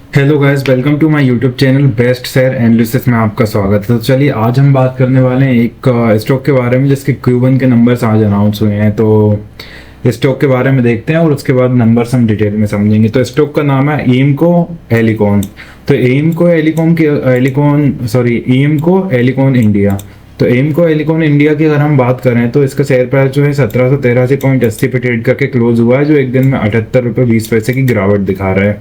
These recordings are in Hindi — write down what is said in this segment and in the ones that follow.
Hello guys, welcome to my YouTube channel best share analysis में आपका स्वागत है। तो चलिए आज हम बात करने वाले हैं एक स्टॉक के बारे में जिसके Q1 के नंबर्स आज अनाउंस हुए हैं। तो इस स्टॉक के बारे में देखते हैं और उसके बाद नंबर्स हम डिटेल में समझेंगे। तो स्टॉक का नाम है एमको एलिकॉन। तो एमको एलिकॉन की एमको एलिकॉन इंडिया। तो एमको एलिकॉन इंडिया की अगर हम बात करें तो इसका शेयर प्राइस जो है 1783.80 पे ट्रेड करके क्लोज हुआ है, जो एक दिन में 78 रुपये 20 पैसे की गिरावट दिखा रहा है,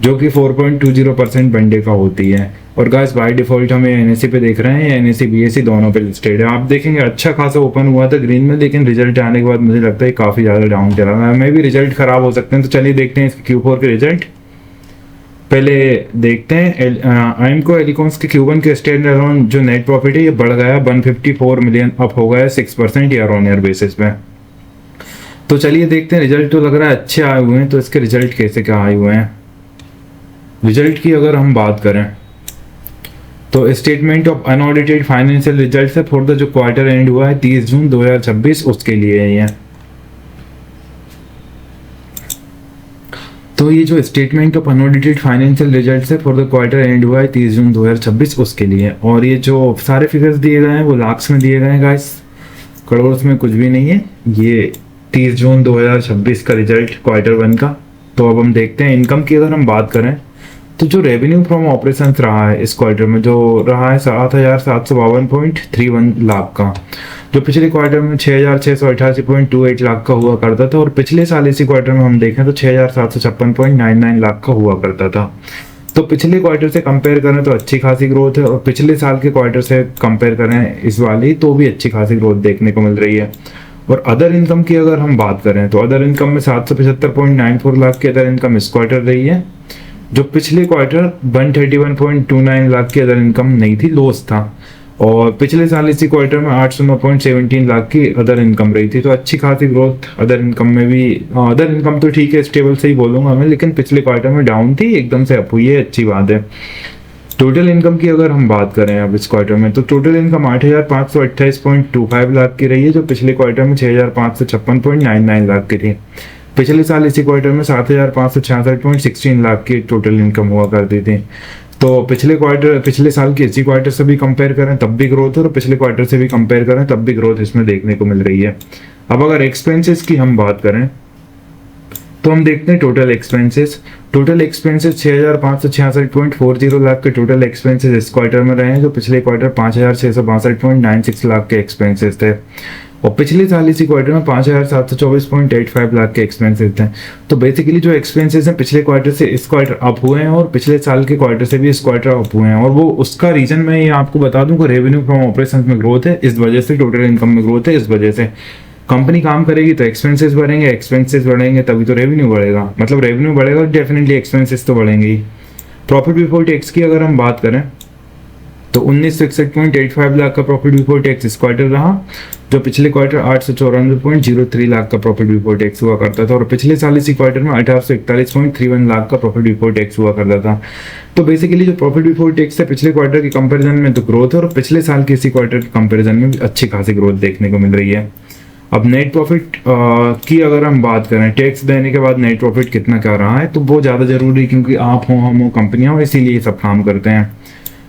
जो कि 4.20% बनडे का होती है। और गाइस बाय डिफॉल्ट हमें एनएससी पे देख रहे हैं, एनएससी बीएससी दोनों पे लिस्टेड है। आप देखेंगे अच्छा खासा ओपन हुआ था ग्रीन में, लेकिन रिजल्ट आने के बाद मुझे लगता है काफी ज्यादा डाउन चला गया। मे भी रिजल्ट खराब हो सकते हैं। तो चलिए देखते हैं इसके Q4 के रिजल्ट। पहले देखते हैं आइमको एलिकॉन्स के Q1 के स्टैंड अलोन जो नेट प्रॉफिट है ये बढ़ गया 154 मिलियन, अप हो गया 6% ईयर ऑन ईयर बेसिस पे। तो चलिए देखते हैं, रिजल्ट तो लग रहा है अच्छे आए हुए हैं। तो इसके रिजल्ट कैसे क्या आए हुए हैं। रिजल्ट की अगर हम बात करें तो statement of unaudited financial result है फॉर द जो क्वार्टर एंड हुआ है 30 जून 2026 उसके लिए है ये। तो ये जो statement of unaudited financial result है फॉर द क्वार्टर एंड हुआ है 30 जून 2026 उसके लिए। और ये जो सारे फिगर्स दिए गए हैं वो लाख्स में दिए गए हैं गाइस, करोड़ में कुछ भी नहीं है। ये 30 जून 2026 का रिजल्ट क्वार्टर 1 का। तो अब हम देखते हैं इनकम की अगर हम बात करें तो जो रेवेन्यू फ्रॉम ऑपरेशंस रहा है इस क्वार्टर में, जो रहा है 7,752.31 लाख का, जो पिछले क्वार्टर में 6,688.28 लाख का हुआ करता था। और पिछले साल इसी क्वार्टर में हम देखें तो 6,756.99 लाख का हुआ करता था। तो पिछले क्वार्टर से कंपेयर करें तो अच्छी खासी ग्रोथ है, और पिछले साल के क्वार्टर से कंपेयर करें इस वाली तो भी अच्छी खासी ग्रोथ देखने को मिल रही है। और अदर इनकम की अगर हम बात करें तो अदर इनकम में 775.94 लाख की अदर इनकम इस क्वार्टर रही है, जो पिछले क्वार्टर 131.29 लाख की अदर इनकम नहीं थी, लॉस था। और पिछले साल इसी क्वार्टर में 809.17 लाख की अदर इनकम रही थी। तो अच्छी खासी ग्रोथ अदर इनकम में भी। अदर इनकम तो ठीक है, स्टेबल से ही बोलूंगा मैं, लेकिन पिछले क्वार्टर में डाउन थी, एकदम से अप हुई है, अच्छी बात है। टोटल इनकम की अगर हम बात करें अब इस क्वार्टर में तो टोटल इनकम 8,528.25 लाख की रही है, जो पिछले क्वार्टर में 6,556.99 लाख की थी। पिछले साल इसी क्वार्टर में 7,566.16 लाख की टोटल इनकम हुआ करती थी। तो पिछले साल के इसी क्वार्टर से भी कंपेयर करें तब भी ग्रोथ है, और पिछले क्वार्टर से भी कंपेयर करें तब भी ग्रोथ इसमें देखने को मिल रही है। अब अगर एक्सपेंसेस की हम बात करें तो हम देखते हैं टोटल एक्सपेंसेस 6,566.40 लाख के टोटल एक्सपेंसेस इस क्वार्टर में रहे हैं, जो पिछले क्वार्टर 5,662.96 लाख के एक्सपेंसेस थे। और पिछले साल इसी क्वार्टर में 5,724.85 लाख के एक्सपेंसेस थे। तो बेसिकली जो एक्सपेंसेस हैं पिछले क्वार्टर से इस क्वार्टर अप हुए हैं, और पिछले साल के क्वार्टर से भी इस क्वार्टर अप हुए हैं। और वो उसका रीजन मैं ये आपको बता दूं कि रेवेन्यू फ्रॉम ऑपरेशंस में ग्रोथ है, इस वजह से टोटल इनकम में ग्रोथ है। इस वजह से कंपनी काम करेगी तो एक्सपेंसेस बढ़ेंगे, एक्सपेंसेस बढ़ेंगे तभी तो रेवेन्यू बढ़ेगा, मतलब रेवेन्यू बढ़ेगा डेफिनेटली एक्सपेंसेस तो बढ़ेंगे ही। प्रॉफिट बिफोर टैक्स की अगर हम बात करें तो 1961.85 लाख का प्रॉफिट बिफोर टैक्स इस क्वार्टर रहा, जो पिछले क्वार्टर 894.03 लाख का प्रॉफिट बिफोर टैक्स हुआ करता था। और पिछले साल इसी क्वार्टर में 1841.31 लाख का प्रॉफिट बिफोर टैक्स हुआ करता था। तो बेसिकली जो प्रॉफिट बिफोर टैक्स है पिछले क्वार्टर के कंपैरिजन में तो ग्रोथ है, और पिछले साल के इसी क्वार्टर के कंपैरिजन में भी अच्छी खासी ग्रोथ देखने को मिल रही है। अब नेट प्रॉफिट की अगर हम बात करें, टैक्स देने के बाद नेट प्रॉफिट कितना क्या रहा है, तो वो ज़्यादा जरूरी है, क्योंकि आप हो हम हो कंपनियां हो, इसीलिए ये सब काम करते हैं।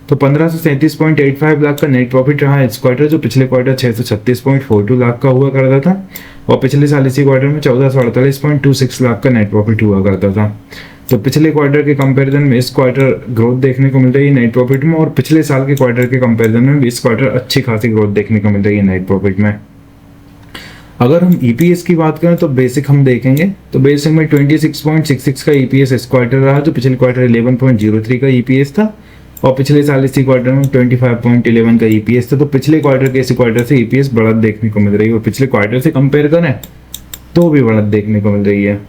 तो 1537.85 लाख का नेट प्रॉफिट रहा है इस क्वार्टर, जो पिछले क्वार्टर 636.42 लाख का हुआ करता था। और पिछले साल इसी क्वार्टर में 1448.26 लाख का नेट प्रॉफिट हुआ करता था। तो पिछले क्वार्टर के कंपैरिजन में इस क्वार्टर ग्रोथ देखने को मिल रही है नेट प्रॉफिट में, और पिछले साल के क्वार्टर के कंपैरिजन में भी इस क्वार्टर अच्छी खासी ग्रोथ देखने को मिल रही है नेट प्रॉफिट में। अगर हम ईपीएस की बात करें तो बेसिक हम देखेंगे तो बेसिक में 26.66 का ईपीएस इस क्वार्टर रहा, जो पिछले क्वार्टर 11.03 का ईपीएस था। और पिछले साल इसी क्वार्टर में 25.11 का ईपीएस था। तो पिछले क्वार्टर के इसी क्वार्टर से ईपीएस बढ़त देखने को मिल रही है, और पिछले क्वार्टर से कंपेयर करें तो भी बढ़त देखने को मिल रही है।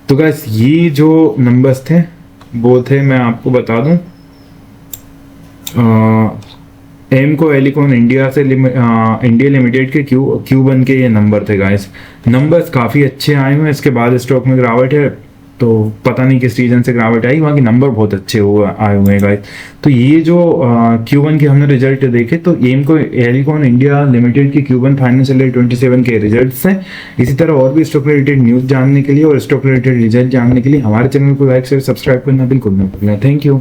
तो गाइस ये जो नंबर्स थे वो थे, मैं आपको बता दूं, एमको एलिकॉन इंडिया से इंडिया लिमिटेड के Q1 के ये नंबर थे गाइस। नंबर्स काफ़ी अच्छे आए हुए हैं, इसके बाद स्टॉक में गिरावट है। तो पता नहीं किस रीजन से गिरावट आई, वहाँ के नंबर बहुत अच्छे आए हुए हैं गाइस। तो ये जो Q1 के हमने रिजल्ट देखे, तो एमको एलिकॉन इंडिया लिमिटेड की Q1 फाइनेंशियल ईयर 27 के रिजल्ट्स हैं। इसी तरह और भी स्टॉक रिलेटेड न्यूज़ जानने के लिए और स्टॉक रिलेटेड रिजल्ट जानने के लिए हमारे चैनल को लाइक शेयर सब्सक्राइब करना बिल्कुल ना भूलना। Thank you.